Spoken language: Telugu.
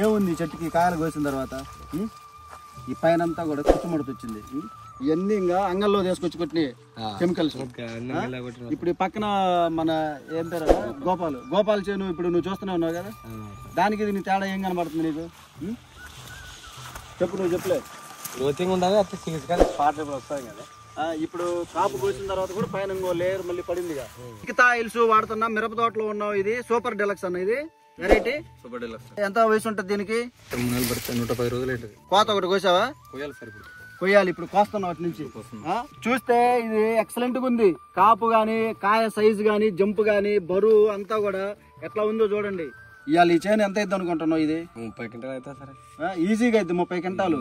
ఏముంది చెట్టుకి కాయలు కోసిన తర్వాత ఈ పైన అంతా కూడా చుట్టుముడత వచ్చింది. ఇవన్నీ ఇంకా అంగల్లో తీసుకొచ్చి కొట్టిన కెమికల్స్. ఇప్పుడు ఈ పక్కన మన ఏం పేరు గోపాల్ చేను ఇప్పుడు నువ్వు చూస్తూనే ఉన్నావు కదా, దానికి ఇది తేడా ఏం కనబడుతుంది నీకు? చెప్పు, నువ్వు చెప్పలేదు. గ్రోతింగ్ ఉండాలి అట్లా సీజన్ స్పాట్ వస్తుంది కదా. ఇప్పుడు కాపు కోసిన తర్వాత కూడా పైన ఇంకో లేయర్ మళ్ళీ పడిందిగా. మిగతా ఆయిల్స్ వాడుతున్నా, మిరప తోటలో ఉన్నావు. ఇది సూపర్ డెలక్స్ అన్న, ఇది వెరైటీ సూపర్ డెలక్స్. ఎంత వయసు ఉంటుంది దీనికి? 3 నెలలు పడుతుంది, 110 రోజులు అవుతుంది. కోత ఒకటి కోసావా? కోయాలి సార్, ఇప్పుడు కొయ్యాలి. ఇప్పుడు కోస్తున్నావు వాటి నుంచి. చూస్తే ఇది ఎక్సలెంట్ గా ఉంది. కాపు గాని, కాయ సైజు గాని, జంప్ గాని, బరువు అంతా కూడా ఎట్లా ఉందో చూడండి. ఇవాళ ఈ చేను ఎంత అవుతుంది అనుకుంటున్నావు? ఇది 30 క్వింటాలు అవుతుంది సార్. ఈజీగా అయితే 30 క్వింటాలు.